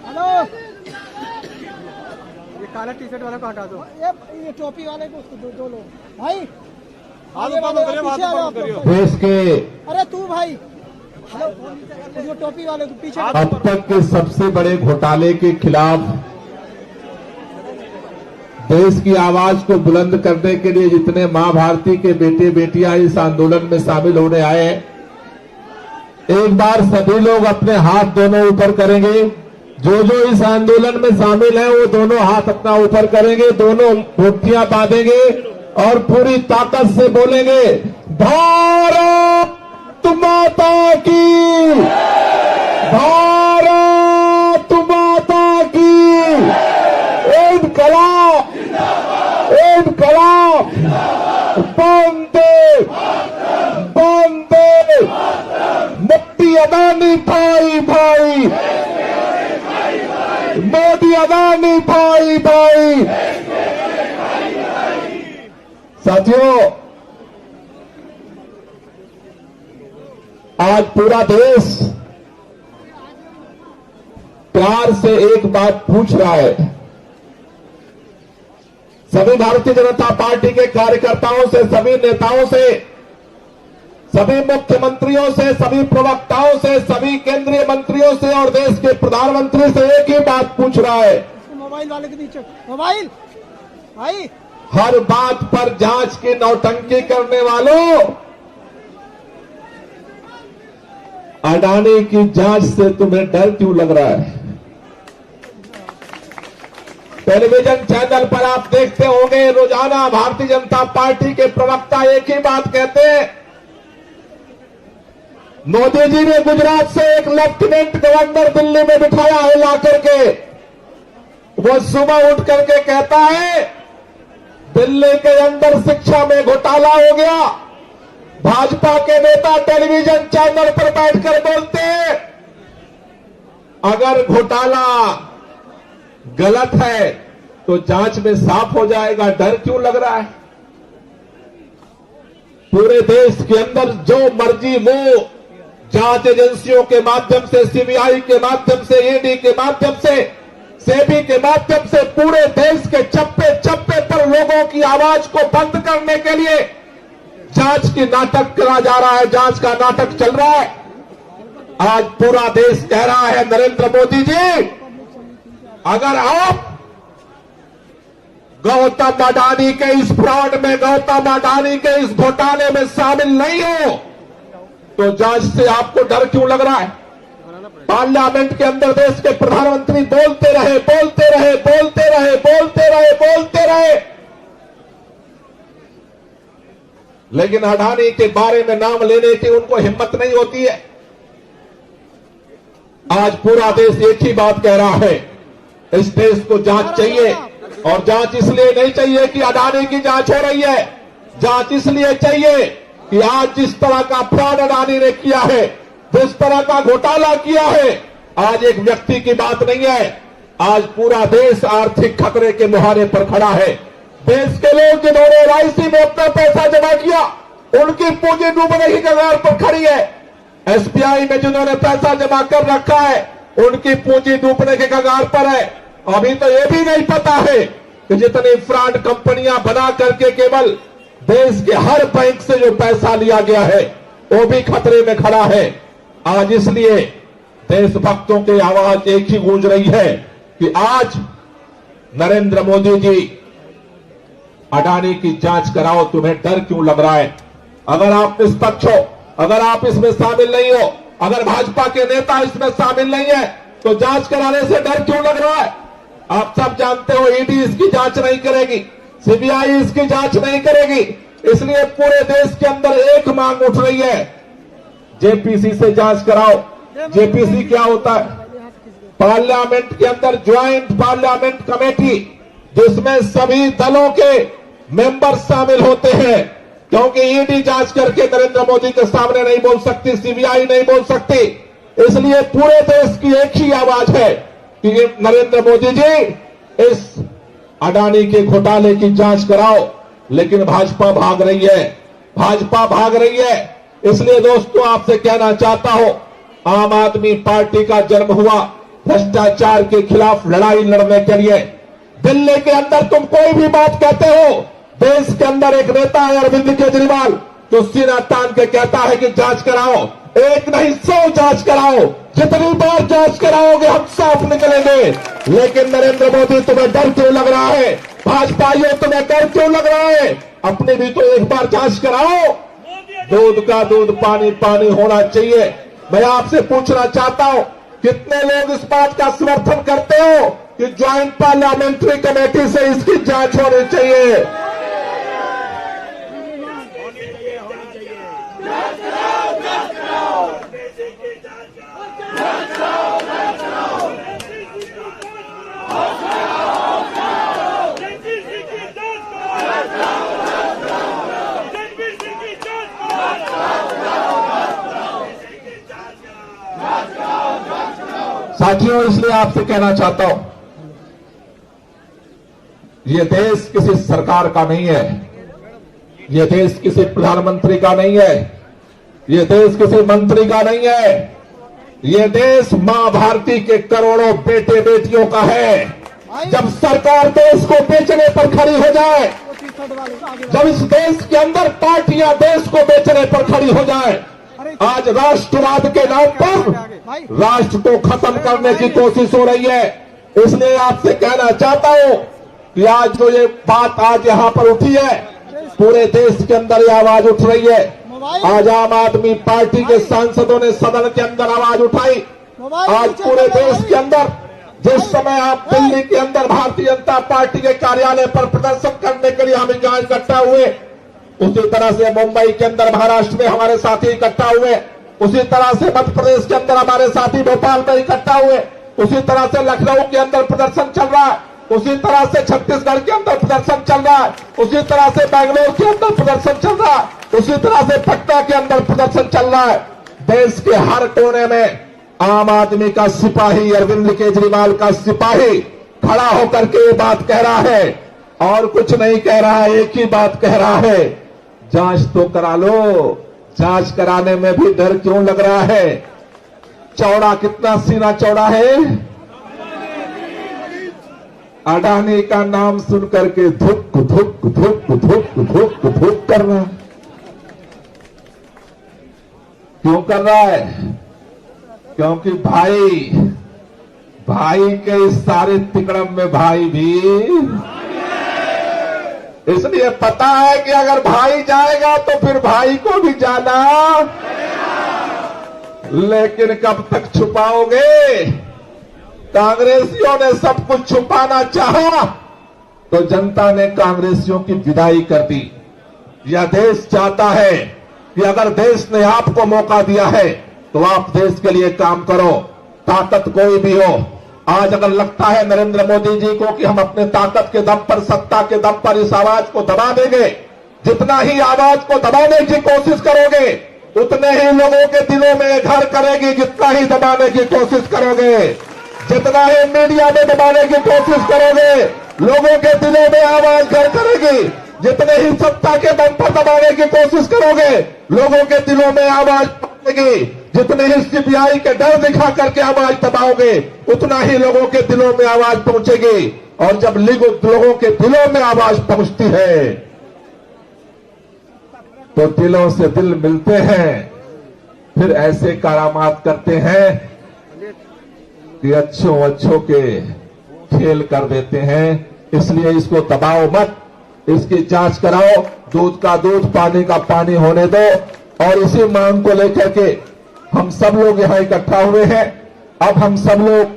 हेलो, ये काला टी-शर्ट वाला को हटा दो। ये टोपी वाले को उसको दो लोग भाई, हाथ आगे ऊपर बढ़ो, करिए, हाथ पीछे आओ ऊपर आप करिए। लोग। देश के अरे तू भाई, हेलो, उसको टोपी वाले को पीछे अब तक के सबसे बड़े घोटाले के खिलाफ देश की आवाज को बुलंद करने के लिए जितने मां भारती के बेटे बेटियां इस आंदोलन में शामिल होने आए हैं, एक बार सभी लोग अपने हाथ दोनों ऊपर करेंगे। जो जो इस आंदोलन में शामिल हैं वो दोनों हाथ अपना ऊपर करेंगे, दोनों मुट्ठियां बांधेंगे और पूरी ताकत से बोलेंगे भारत माता की, भारत माता की, इनकलाब, इनकलाब, वंदे, वंदे, मोदी अडानी भाई भाई, मोदी अडानी भाई भाई। साथियों, आज पूरा देश प्यार से एक बात पूछ रहा है। सभी भारतीय जनता पार्टी के कार्यकर्ताओं से, सभी नेताओं से, सभी मुख्यमंत्रियों से, सभी प्रवक्ताओं से, सभी केंद्रीय मंत्रियों से और देश के प्रधानमंत्री से एक ही बात पूछ रहा है। मोबाइल वाले के नीचे मोबाइल भाई, हर बात पर जांच की नौटंकी करने वालों, अडानी की जांच से तुम्हें डर क्यों लग रहा है? टेलीविजन चैनल पर आप देखते होंगे रोजाना भारतीय जनता पार्टी के प्रवक्ता एक ही बात कहते हैं। मोदी जी ने गुजरात से एक लेफ्टिनेंट गवर्नर दिल्ली में बिठाया है ला करके, वो सुबह उठ करके कहता है दिल्ली के अंदर शिक्षा में घोटाला हो गया। भाजपा के नेता टेलीविजन चैनल पर बैठकर बोलते हैं अगर घोटाला गलत है तो जांच में साफ हो जाएगा, डर क्यों लग रहा है? पूरे देश के अंदर जो मर्जी वो जांच एजेंसियों के माध्यम से, सीबीआई के माध्यम से, ईडी के माध्यम से, सेबी के माध्यम से पूरे देश के चप्पे चप्पे पर लोगों की आवाज को बंद करने के लिए जांच की नाटक करा जा रहा है, जांच का नाटक चल रहा है। आज पूरा देश कह रहा है नरेंद्र मोदी जी, अगर आप गौतम अडानी के इस फ्रॉड में, गौतम अडानी के इस घोटाले में शामिल नहीं हो तो जांच से आपको डर क्यों लग रहा है? पार्लियामेंट के अंदर देश के प्रधानमंत्री बोलते रहे, बोलते रहे, बोलते रहे, बोलते रहे, बोलते रहे, लेकिन अडानी के बारे में नाम लेने की उनको हिम्मत नहीं होती है। आज पूरा देश एक ही बात कह रहा है, इस देश को जांच चाहिए। और जांच इसलिए नहीं चाहिए कि अडानी की जांच हो रही है, जांच इसलिए चाहिए कि आज जिस तरह का फ्रॉड अडानी ने किया है, जिस तरह का घोटाला किया है, आज एक व्यक्ति की बात नहीं है, आज पूरा देश आर्थिक खतरे के मुहाने पर खड़ा है। देश के लोग जिन्होंने एलआईसी में अपना पैसा जमा किया, उनकी पूंजी डूबने की कगार पर खड़ी है। एसबीआई में जिन्होंने पैसा जमा कर रखा है, उनकी पूंजी डूबने के कगार पर है। अभी तो ये भी नहीं पता है कि जितनी फ्रॉड कंपनियां बना करके केवल देश के हर बैंक से जो पैसा लिया गया है वो भी खतरे में खड़ा है। आज इसलिए देशभक्तों की आवाज एक ही गूंज रही है कि आज नरेंद्र मोदी जी अडानी की जांच कराओ, तुम्हें डर क्यों लग रहा है? अगर आप निष्पक्ष हो, अगर आप इसमें शामिल नहीं हो, अगर भाजपा के नेता इसमें शामिल नहीं है तो जांच कराने से डर क्यों लग रहा है? आप सब जानते हो ईडी इसकी जांच नहीं करेगी, सीबीआई इसकी जांच नहीं करेगी, इसलिए पूरे देश के अंदर एक मांग उठ रही है, जेपीसी से जांच कराओ। जेपीसी क्या होता है? पार्लियामेंट के अंदर ज्वाइंट पार्लियामेंट कमेटी, जिसमें सभी दलों के मेंबर शामिल होते हैं, क्योंकि ईडी जांच करके नरेंद्र मोदी के सामने नहीं बोल सकती, सीबीआई नहीं बोल सकती, इसलिए पूरे देश की एक ही आवाज है कि नरेंद्र मोदी जी इस अडानी के घोटाले की जांच कराओ। लेकिन भाजपा भाग रही है, भाजपा भाग रही है। इसलिए दोस्तों आपसे कहना चाहता हूं, आम आदमी पार्टी का जन्म हुआ भ्रष्टाचार के खिलाफ लड़ाई लड़ने के लिए। दिल्ली के अंदर तुम कोई भी बात कहते हो, देश के अंदर एक नेता है अरविंद केजरीवाल जो सीना तान के कहता है कि जांच कराओ, एक नहीं 100 जांच कराओ, जितनी बार जांच कराओगे हम साफ निकलेंगे। लेकिन नरेंद्र मोदी तुम्हें डर क्यों लग रहा है? भाजपाइयों तुम्हें डर क्यों लग रहा है? अपनी भी तो एक बार जांच कराओ। दूध का दूध, पानी पानी होना चाहिए। मैं आपसे पूछना चाहता हूं, कितने लोग इस बात का समर्थन करते हो कि ज्वाइंट पार्लियामेंट्री कमेटी से इसकी जांच होनी चाहिए? साथियों, इसलिए आपसे कहना चाहता हूं, ये देश किसी सरकार का नहीं है, ये देश किसी प्रधानमंत्री का नहीं है, ये देश किसी मंत्री का नहीं है, ये देश मां भारती के करोड़ों बेटे बेटियों का है। जब सरकार देश को बेचने पर खड़ी हो जाए, वो टी शर्ट वाले आगे जब इस देश के अंदर पार्टियां देश को बेचने पर खड़ी हो जाए, आज राष्ट्रवाद के नाम पर राष्ट्र को खत्म करने की कोशिश हो रही है। इसलिए आपसे कहना चाहता हूं कि आज जो ये बात आज यहां पर उठी है, पूरे देश के अंदर ये आवाज उठ रही है। आज आम आदमी पार्टी के सांसदों ने सदन के अंदर आवाज उठाई। आज पूरे देश के अंदर जिस समय आप दिल्ली के अंदर भारतीय जनता पार्टी के कार्यालय पर प्रदर्शन करने के लिए हम यहाँ इकट्ठा हुए, उसी तरह से मुंबई के अंदर महाराष्ट्र में हमारे साथी इकट्ठा हुए, उसी तरह से मध्य प्रदेश के अंदर हमारे साथी भोपाल में इकट्ठा हुए, उसी तरह से लखनऊ के अंदर प्रदर्शन चल रहा है, उसी तरह से छत्तीसगढ़ के अंदर प्रदर्शन चल रहा है, उसी तरह से बेंगलोर के अंदर प्रदर्शन चल रहा है, उसी तरह से पटना के अंदर प्रदर्शन चल रहा है। देश के हर कोने में आम आदमी का सिपाही, अरविंद केजरीवाल का सिपाही खड़ा होकर के ये बात कह रहा है और कुछ नहीं कह रहा है, एक ही बात कह रहा है, जांच तो करा लो। जांच कराने में भी डर क्यों लग रहा है? चौड़ा कितना सीना चौड़ा है? अडानी का नाम सुन करके धुक धुक धुक धुक धुक धुक कर रहा है। क्यों कर रहा है? क्योंकि भाई के इस सारे तिकड़म में भाई भी, इसलिए पता है कि अगर भाई जाएगा तो फिर भाई को भी जाना, लेकिन कब तक छुपाओगे? कांग्रेसियों ने सब कुछ छुपाना चाहा तो जनता ने कांग्रेसियों की विदाई कर दी। यह देश चाहता है कि अगर देश ने आपको मौका दिया है तो आप देश के लिए काम करो, ताकत कोई भी हो। आज अगर लगता है नरेंद्र मोदी जी को कि हम अपने ताकत के दम पर, सत्ता के दम पर इस आवाज को दबा देंगे, जितना ही आवाज को दबाने की कोशिश करोगे उतने ही लोगों के दिलों में घर करेगी, जितना ही दबाने की कोशिश करोगे, जितना ही मीडिया में दबाने की कोशिश करोगे लोगों के दिलों में आवाज घर करेगी, जितने ही सत्ता के दम पर दबाने की कोशिश करोगे लोगों के दिलों में आवाज पहुंचेगी, जितने ही सीबीआई के डर दिखा करके आवाज दबाओगे उतना ही लोगों के दिलों में आवाज पहुंचेगी। और जब लोगों के दिलों में आवाज पहुंचती है तो दिलों से दिल मिलते हैं, फिर ऐसे करामात करते हैं कि अच्छों के खेल कर देते हैं। इसलिए इसको दबाओ मत, इसकी जांच कराओ, दूध का दूध पानी का पानी होने दो। और इसी मांग को लेकर के हम सब लोग यहां इकट्ठा हुए हैं। अब हम सब लोग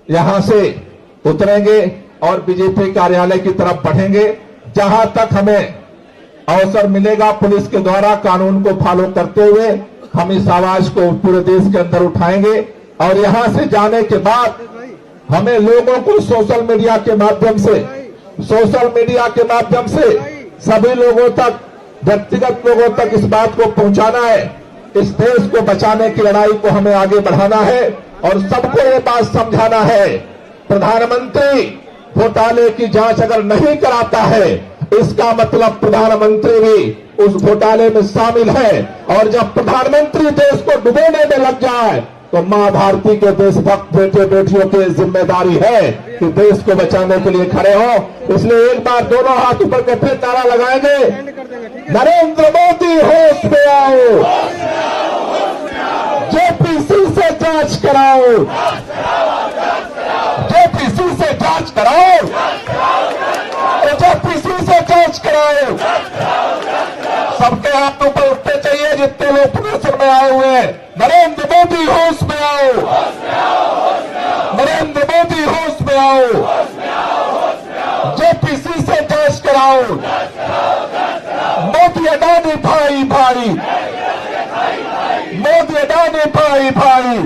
यहां से उतरेंगे और बीजेपी कार्यालय की तरफ बढ़ेंगे। जहां तक हमें अवसर मिलेगा पुलिस के द्वारा कानून को फॉलो करते हुए हम इस आवाज को पूरे देश के अंदर उठाएंगे। और यहां से जाने के बाद हमें लोगों को सोशल मीडिया के माध्यम से सभी लोगों तक, व्यक्तिगत लोगों तक इस बात को पहुंचाना है। इस देश को बचाने की लड़ाई को हमें आगे बढ़ाना है और सबको ये बात समझाना है, प्रधानमंत्री घोटाले की जांच अगर नहीं कराता है इसका मतलब प्रधानमंत्री भी उस घोटाले में शामिल है। और जब प्रधानमंत्री देश को डुबोने में लग जाए तो मां भारती के देशभक्त बेटे बेटियों की जिम्मेदारी है कि देश को बचाने के लिए खड़े हो। इसलिए एक बार दोनों हाथ ऊपर के फिर नारा लगाएंगे, नरेंद्र मोदी होश में आओ, जेपीसी से जांच कराओ, जेपीसी से जांच कराओ, जेपीसी से जांच कराओ। सबके हाथ ऊपर उठने चाहिए जितने लोग प्रदर्शन में आए हुए हैं। नरेंद्र मोदी होश में आओ, नरेंद्र मोदी होश में आओ, जेपीसी से जांच कराओ। मोदी अडानी भाई भाई, मोदी अडानी भाई भाई।